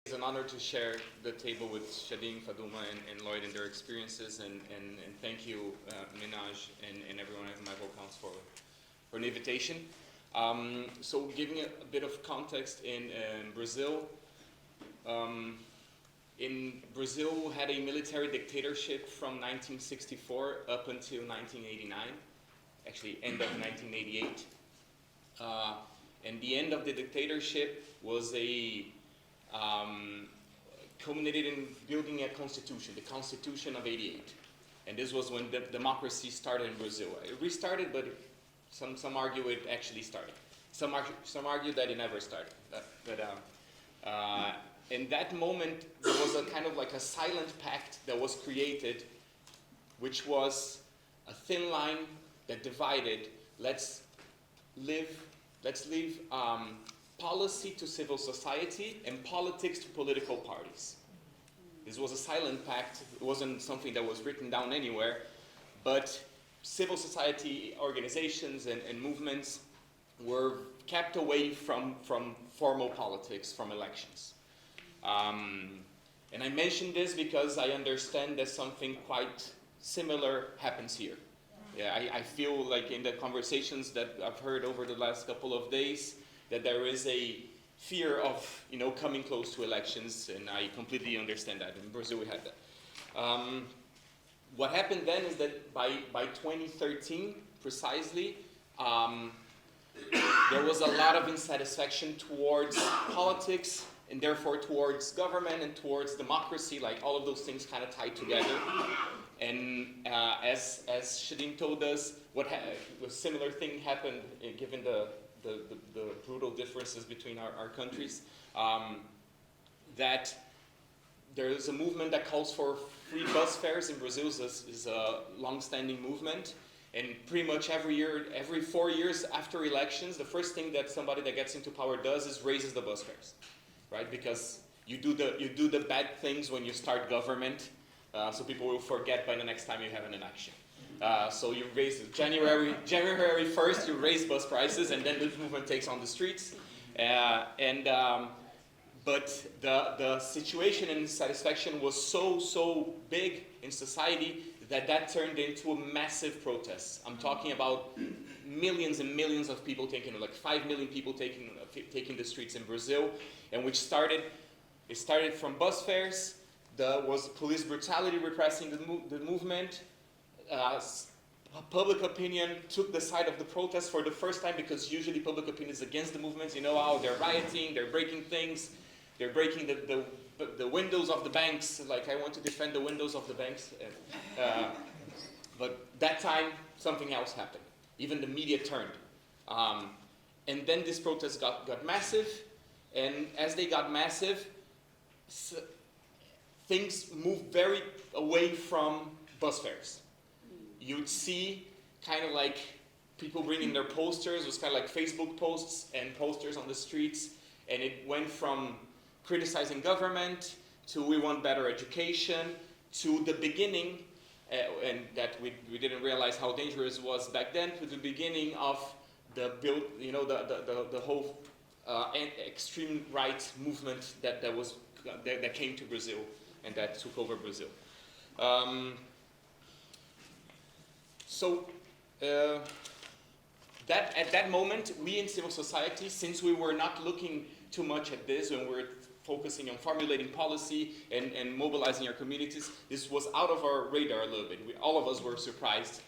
It's an honor to share the table with Shadeen, Faduma, and Lloyd and their experiences, and thank you, Minaj, and everyone at my Volcans for an invitation. So giving a bit of context in Brazil, we had a military dictatorship from 1964 up until 1989, actually end of 1988. And the end of the dictatorship was culminated in building a constitution, the Constitution of '88. And this was when the democracy started in Brazil. It restarted, but some argue it actually started. Some argue that it never started. In that moment, there was a kind of like a silent pact that was created, which was a thin line that divided, let's leave policy to civil society and politics to political parties. This was a silent pact. It wasn't something that was written down anywhere, but civil society organizations and movements were kept away from formal politics, from elections. And I mention this because I understand that something quite similar happens here. Yeah, I feel like in the conversations that I've heard over the last couple of days that there is a fear of coming close to elections, and I completely understand that. In Brazil we had that. What happened then is that by 2013, precisely, there was a lot of insatisfaction towards politics, and therefore towards government and towards democracy, like all of those things kind of tied together. And as Shadeen told us, a similar thing happened given the brutal differences between our countries, that there is a movement that calls for free bus fares in Brazil. Is a long-standing movement, and pretty much every 4 years after elections, the first thing that somebody that gets into power does is raises the bus fares, right? Because you do the bad things when you start government, so people will forget by the next time you have an election. So you raise January 1st, you raise bus prices, and then the movement takes on the streets. But the situation and dissatisfaction was so big in society that turned into a massive protest. I'm talking about millions and millions of people like 5 million people taking the streets in Brazil, and it started from bus fares. There was police brutality repressing the movement. Public opinion took the side of the protest for the first time, because usually public opinion is against the movements. They're rioting, they're breaking things, they're breaking the windows of the banks. Like, I want to defend the windows of the banks. But that time, something else happened. Even the media turned. And then this protest got massive, and as they got massive, things moved very away from bus fares. You'd see kind of like people bringing their posters. It was kind of like Facebook posts and posters on the streets, and it went from criticizing government to we want better education to the beginning, and that we didn't realize how dangerous it was back then, to the beginning of the whole extreme right movement that came to Brazil and that took over Brazil. That at that moment, we in civil society, since we were not looking too much at this, and we're focusing on formulating policy and mobilizing our communities, this was out of our radar a little bit. All of us were surprised.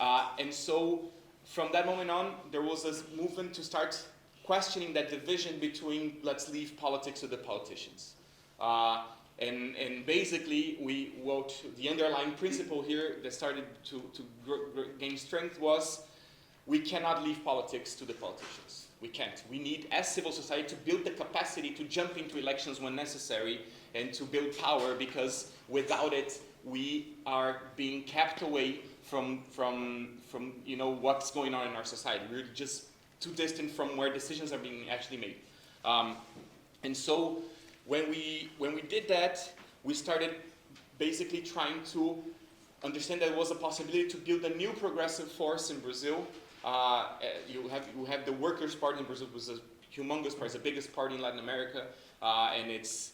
And so from that moment on, there was this movement to start questioning that division between let's leave politics to the politicians. And basically, the underlying principle here that started to gain strength was we cannot leave politics to the politicians. We can't. We need, as civil society, to build the capacity to jump into elections when necessary and to build power, because without it, we are being kept away from what's going on in our society. We're just too distant from where decisions are being actually made. And so when we did that, we started basically trying to understand that there was a possibility to build a new progressive force in Brazil. You have the Workers' Party in Brazil, was a humongous party, it's the biggest party in Latin America, and it's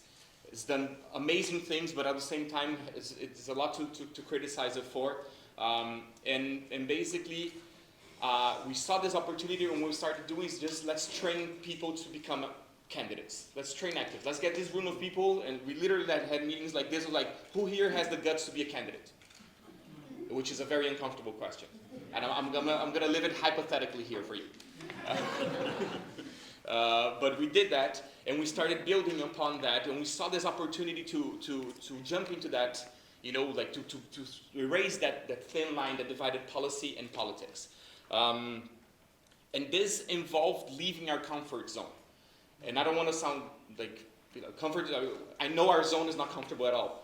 it's done amazing things, but at the same time, it's a lot to criticize it for. And basically, we saw this opportunity, and what we started doing is just let's train people to become candidates. Let's train actives. Let's get this room of people, and we literally had meetings like this, like, who here has the guts to be a candidate? Which is a very uncomfortable question. And I'm gonna live it hypothetically here for you. But we did that, and we started building upon that, and we saw this opportunity to jump into that, you know, like to erase that thin line that divided policy and politics. And this involved leaving our comfort zone. And I don't want to sound like, you know, comfort. I know our zone is not comfortable at all,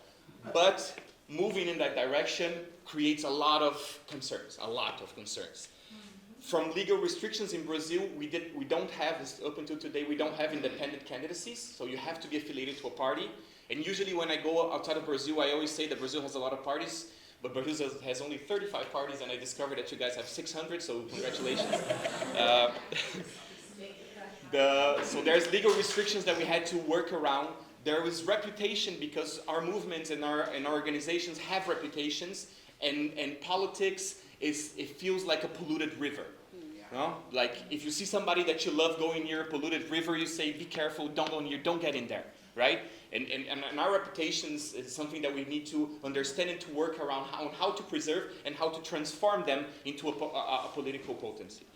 but moving in that direction creates a lot of concerns. From legal restrictions in Brazil, we don't have, up until today, we don't have independent candidacies, so you have to be affiliated to a party. And usually when I go outside of Brazil, I always say that Brazil has a lot of parties, but Brazil has only 35 parties, and I discovered that you guys have 600, so congratulations. So there's legal restrictions that we had to work around. There was reputation, because our movements and our organizations have reputations, and politics it feels like a polluted river. Yeah. No? Like if you see somebody that you love going near a polluted river, you say, be careful, don't go near, don't get in there, right? And our reputations is something that we need to understand and to work around how to preserve and how to transform them into a political potency.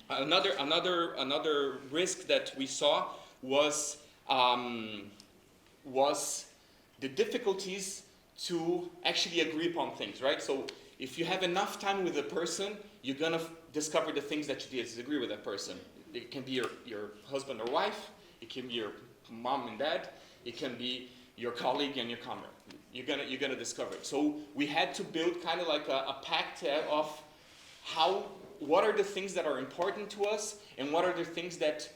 Another risk that we saw was the difficulties to actually agree upon things, right? So if you have enough time with a person, you're going to discover the things that you disagree with that person. It can be your husband or wife, it can be your mom and dad, it can be your colleague and your comrade. You're gonna discover it. So we had to build kind of like a pact of what are the things that are important to us, and what are the things that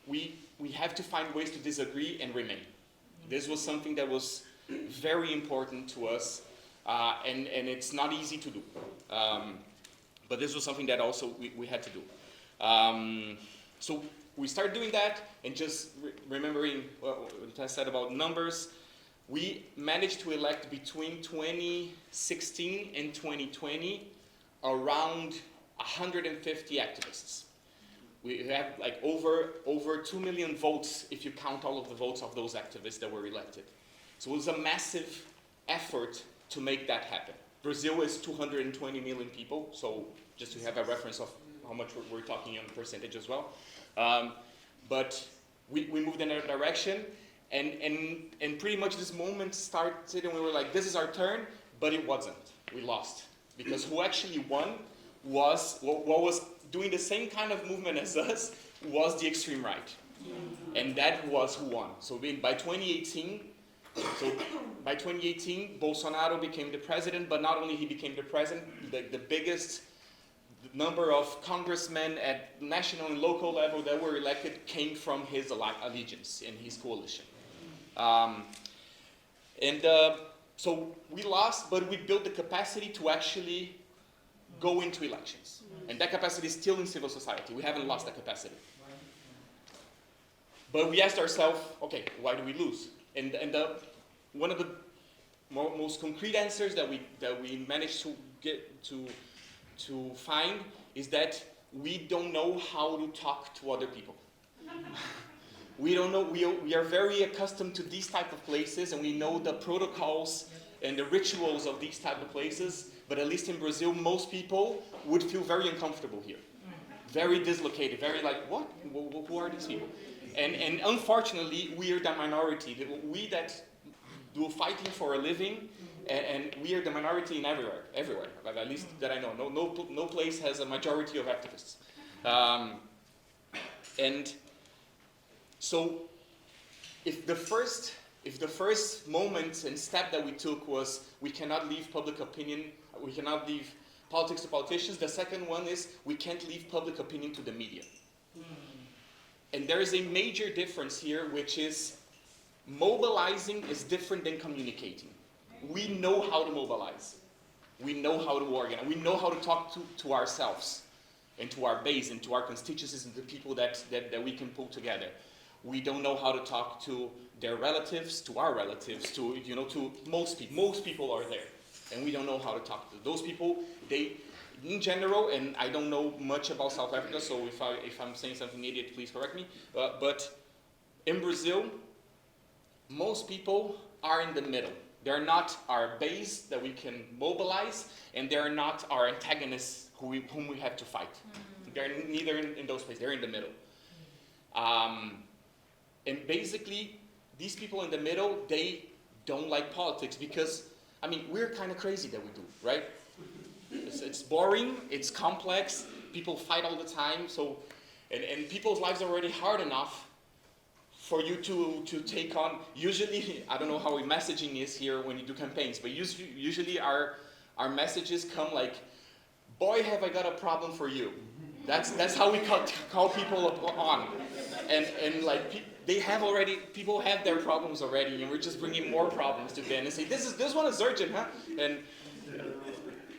we have to find ways to disagree and remain. This was something that was very important to us, and it's not easy to do. But this was something that also we had to do. So we started doing that, and just remembering what I said about numbers, we managed to elect between 2016 and 2020 around 150 activists. We have like over 2 million votes if you count all of the votes of those activists that were elected. So it was a massive effort to make that happen. Brazil is 220 million people, so just to have a reference of how much we're talking in percentage as well. But we moved in that direction, and pretty much this moment started, and we were like, this is our turn, but it wasn't. We lost. Because who actually won was, what was doing the same kind of movement as us, was the extreme right. And that was who won. So by 2018, Bolsonaro became the president, but not only he became the president, the biggest number of congressmen at national and local level that were elected came from his allegiance and his coalition. So we lost, but we built the capacity to actually go into elections. And that capacity is still in civil society. We haven't lost that capacity. But we asked ourselves, okay, why do we lose? And one of the most concrete answers that we managed to get to find is that we don't know how to talk to other people. We don't know. We are very accustomed to these type of places, and we know the protocols and the rituals of these type of places. But at least in Brazil, most people would feel very uncomfortable here, very dislocated, very like, what? Who are these people? And unfortunately, we are the minority. We that do fighting for a living, and we are the minority in everywhere. At least that I know. No place has a majority of activists. And so, if the first moment and step that we took was we cannot leave public opinion, we cannot leave politics to politicians, the second one is we can't leave public opinion to the media. And there is a major difference here, which is mobilizing is different than communicating. We know how to mobilize. We know how to organize. We know how to talk to ourselves and to our base and to our constituencies and the people that we can pull together. We don't know how to talk to their relatives, to our relatives, to, you know, to most people. Most people are there, and we don't know how to talk to those people. They, in general, and I don't know much about South Africa, so if I'm saying something idiot, please correct me. But in Brazil, most people are in the middle. They're not our base that we can mobilize, and they're not our antagonists whom we have to fight. They're neither in those places. They're in the middle. And basically, these people in the middle, they don't like politics because, I mean, we're kind of crazy that we do, right? It's boring, it's complex, people fight all the time, so, and people's lives are already hard enough for you to take on. Usually, I don't know how messaging is here when you do campaigns, but usually our messages come like, boy, have I got a problem for you. That's how we call people on. And like, people have their problems already, and we're just bringing more problems to them and say, this one is urgent, huh?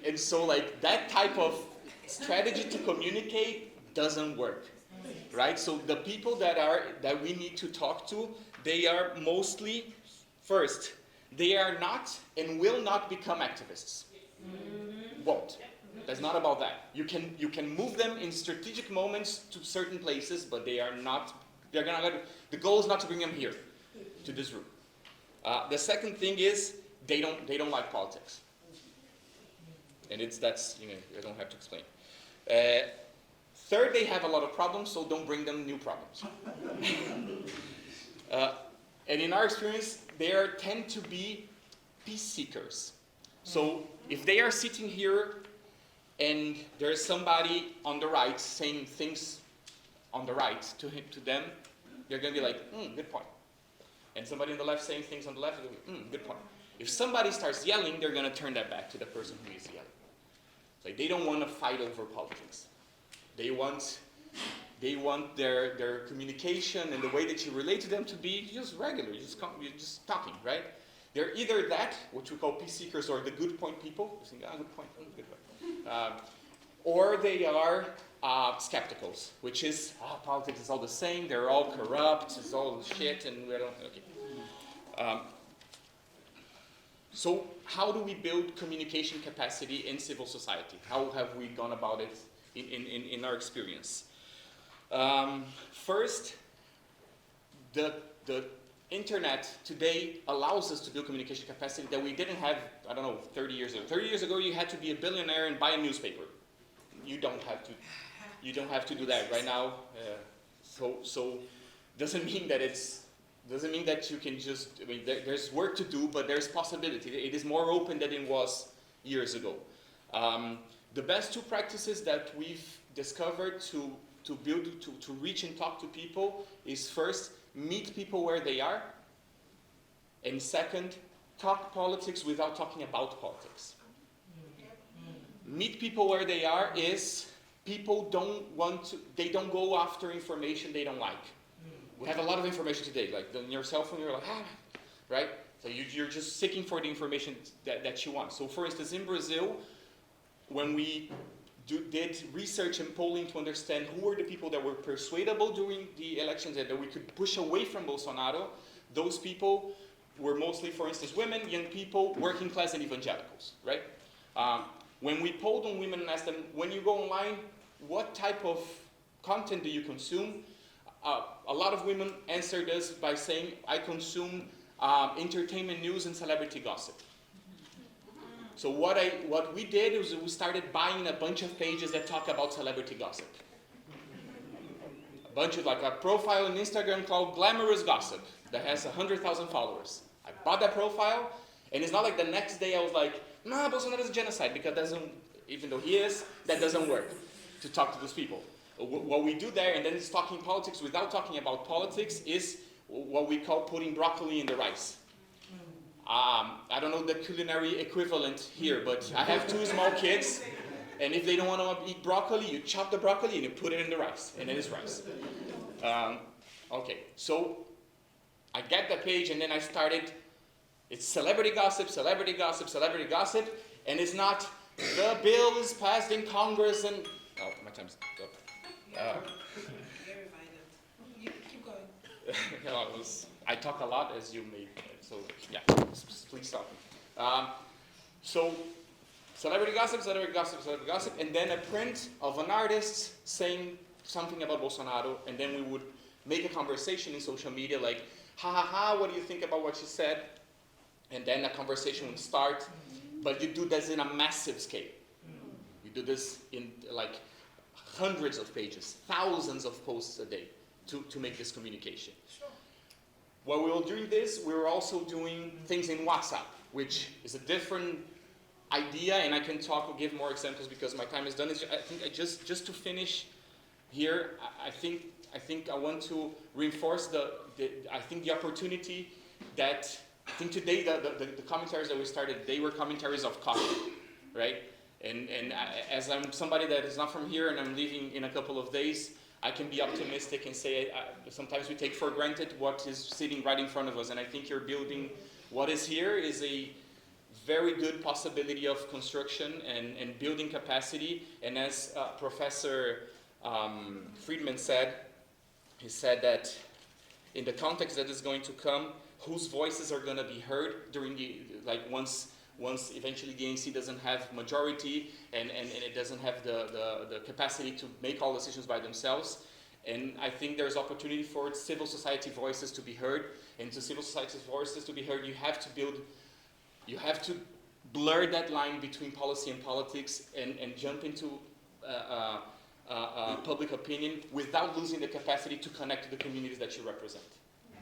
And so like that type of strategy to communicate doesn't work, right? So the people that we need to talk to, they are mostly, first, they are not and will not become activists. Won't. That's not about that. You can move them in strategic moments to certain places, but they are not. They're gonna. The goal is not to bring them here, to this room. The second thing is they don't like politics. And that's, you know, I don't have to explain. Third, they have a lot of problems, so don't bring them new problems. And in our experience, they tend to be peace seekers. So if they are sitting here and there's somebody on the right saying things on the right to them, they're going to be like, good point. And somebody on the left saying things on the left, they're going to be, good point. If somebody starts yelling, they're going to turn that back to the person who is yelling. Like, they don't want to fight over politics. They want their communication and the way that you relate to them to be just regular, you're just talking, right? They're either that, which we call peace seekers, or the good point people, who think, good point, good point. Or they are skepticals, which is, politics is all the same, they're all corrupt, it's all shit, and we don't, okay. So how do we build communication capacity in civil society? How have we gone about it in our experience? First, the internet today allows us to build communication capacity that we didn't have, 30 years ago. 30 years ago, you had to be a billionaire and buy a newspaper. You don't have to do that right now. So doesn't mean that you can just, there's work to do, but there's possibility. It is more open than it was years ago. The best two practices that we've discovered to reach and talk to people is, first, meet people where they are, and second, talk politics without talking about politics. Meet people where they are is, people they don't go after information they don't like. We have a lot of information today, like on your cell phone, you're like, right? So you're just seeking for the information that you want. So for instance, in Brazil, when we did research and polling to understand who were the people that were persuadable during the elections and that we could push away from Bolsonaro, those people were mostly, for instance, women, young people, working class, and evangelicals, right? When we polled on women and asked them, when you go online, what type of content do you consume? A lot of women answered us by saying, I consume entertainment news and celebrity gossip. So what we did was we started buying a bunch of pages that talk about celebrity gossip. A bunch of, like a profile on Instagram called Glamorous Gossip that has 100,000 followers. I bought that profile, and it's not like the next day I was like, nah, Bolsonaro is a genocide, because even though he is, that doesn't work to talk to those people. What we do there, and then it's talking politics without talking about politics, is what we call putting broccoli in the rice. I don't know the culinary equivalent here, but I have 2 small kids, and if they don't want to eat broccoli, you chop the broccoli and you put it in the rice, and then it's rice. Okay, so I get that page, and then I started, it's celebrity gossip, celebrity gossip, celebrity gossip, and it's not, the bill is passed in Congress, and, oh, my time's up. Very violent. You keep going. I talk a lot, as you may, so yeah, please stop me. So, celebrity gossip, celebrity gossip, celebrity gossip, and then a print of an artist saying something about Bolsonaro, and then we would make a conversation in social media like, ha ha ha, what do you think about what she said? And then a conversation would start, but you do this in a massive scale. You do this in like hundreds of pages, thousands of posts a day to make this communication. Sure. While we were doing this, we were also doing things in WhatsApp, which is a different idea, and I can give more examples because my time is done. I think just to finish here, I think I want to reinforce the opportunity that I think today the commentaries that we started, they were commentaries of coffee, right? And as I'm somebody that is not from here and I'm leaving in a couple of days, I can be optimistic and say sometimes we take for granted what is sitting right in front of us, and I think you're building what is here is a very good possibility of construction and building capacity. And as Professor Friedman said, he said that in the context that is going to come, whose voices are going to be heard during once eventually the ANC doesn't have majority and it doesn't have the capacity to make all decisions by themselves. And I think there's opportunity for civil society voices to be heard. And to civil society voices to be heard, you have to blur that line between policy and politics and jump into public opinion without losing the capacity to connect to the communities that you represent.